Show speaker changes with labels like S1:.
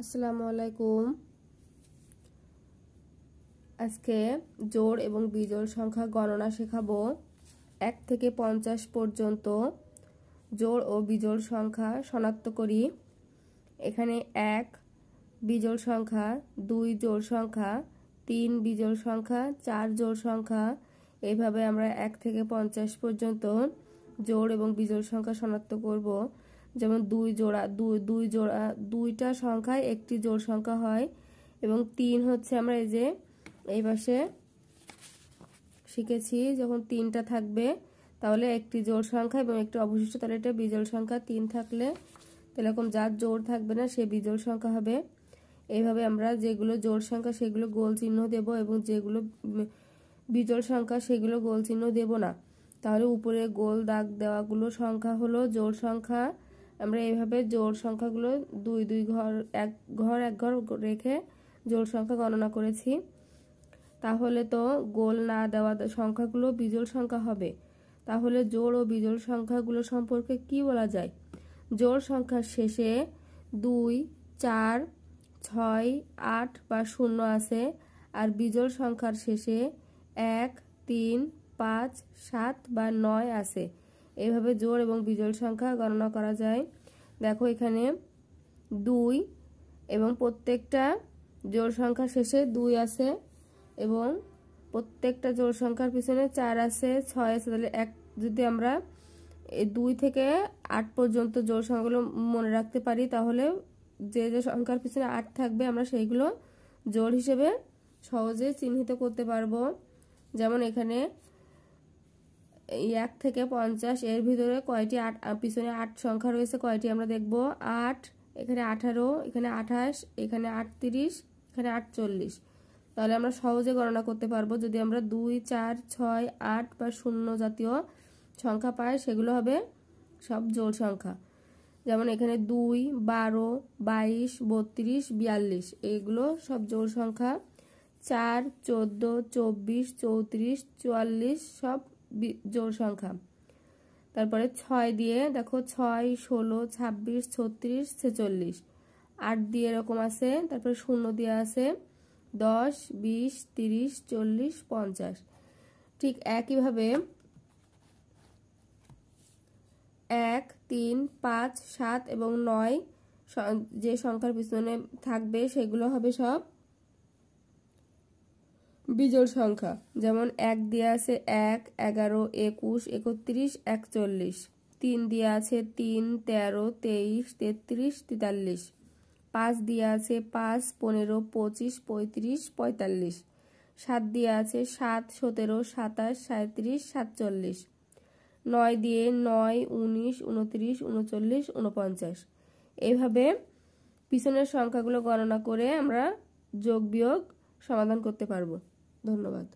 S1: আসসালামু আলাইকুম। আজকে জোড় এবং বিজোড় সংখ্যা গণনা শেখাবো। 1 থেকে 50 পর্যন্ত জোড় ও বিজোড় সংখ্যা শনাক্ত করি। এখানে 1 বিজোড় সংখ্যা, 2 জোড় সংখ্যা, 3 বিজোড় সংখ্যা, 4 জোড় সংখ্যা, এইভাবে আমরা 1 থেকে 50 পর্যন্ত জোড় এবং বিজোড় সংখ্যা শনাক্ত করব। যেমন দুইটা সংখ্যায় একটি জোড় সংখ্যা হয় এবং 3 হচ্ছে আমরা এই পাশে শিখেছি যখন 3টা থাকবে তাহলে একটি জোড় সংখ্যা এবং একটি অবশিষ্ট, তাহলে এটা বিজোড় সংখ্যা। 3 থাকলে তাহলে এরকম যার জোড় থাকবে না সে বিজোড় সংখ্যা হবে। এইভাবে আমরা যেগুলো জোড় সংখ্যা সেগুলো গোল চিহ্ন দেব এবং যেগুলো বিজোড় সংখ্যা সেগুলো গোল চিহ্ন দেব না। তাহলে উপরে গোল দাগ দেওয়াগুলো সংখ্যা হলো জোড় সংখ্যা। আমরা এইভাবে জোড় সংখ্যাগুলো এক ঘর রেখে জোড় সংখ্যা গণনা করেছি। তাহলে তো গোল না দেওয়া সংখ্যাগুলো বিজোড় সংখ্যা হবে। তাহলে জোড় ও বিজোড় সংখ্যাগুলো সম্পর্কে কি বলা যায়? জোড় সংখ্যার শেষে 2, 4, 6, 8 বা 0 আছে, আর বিজোড় সংখ্যার শেষে 1, 3, 5, 7 বা 9 আছে। এইভাবে জোড় এবং বিজোড় সংখ্যা গণনা করা যায়। দেখো এখানে 2 এবং প্রত্যেকটা জোড় সংখ্যার শেষে 2 আছে এবং প্রত্যেকটা জোড় সংখ্যার পিছনে 4 আছে, 6 আছে। তাহলে যদি আমরা 2 থেকে 8 পর্যন্ত জোড় সংখ্যাগুলো মনে রাখতে পারি তাহলে যে যে সংখ্যার পিছনে 8 থাকবে আমরা সেইগুলো জোড় হিসেবে সহজে চিহ্নিত করতে পারবো। যেমন এখানে 1 থেকে 50 এর ভিতরে কয়টি পিছনে 8 সংখ্যা রয়েছে কয়টি আমরা দেখব। 8, এখানে 18, এখানে 28, এখানে 38, এখানে 48। তাহলে আমরা সহজে গণনা করতে পারবো। যদি আমরা 2, 4, 6, 8 বা 0 জাতীয় সংখ্যা পাই সেগুলো হবে সব জোড় সংখ্যা। যেমন এখানে 2, 12, 22, 32, 42 এগুলো সব জোড় সংখ্যা। 4, 14, 24, 34, 44 সব জোড় সংখ্যা। তারপরে 6 দিয়ে দেখো 6, 16, 26, 36, 46। 8 দিয়ে এরকম আছে, তারপরে 0 দিয়ে আছে 10, 20, 30, 40, 50। ঠিক একইভাবে 1, 3, 5, 7 এবং 9 যে সংখ্যার পিছনে থাকবে সেগুলো হবে সব বিজোড় সংখ্যা। যেমন 1 দিয়ে আছে 1, 11, 21, 31, 41। 3 দিয়ে আছে 3, 13, 23, 33, 43। 5 দিয়ে আছে 5, 15, 25, 35, 45। 7 দিয়ে আছে 7, 17, 27, 37, 47। 9 দিয়ে 9, 19, 29, 39, 49। এইভাবে পিছনের সংখ্যাগুলো গণনা করে আমরা যোগ বিয়োগ সমাধান করতে পারবো। ধন্যবাদ।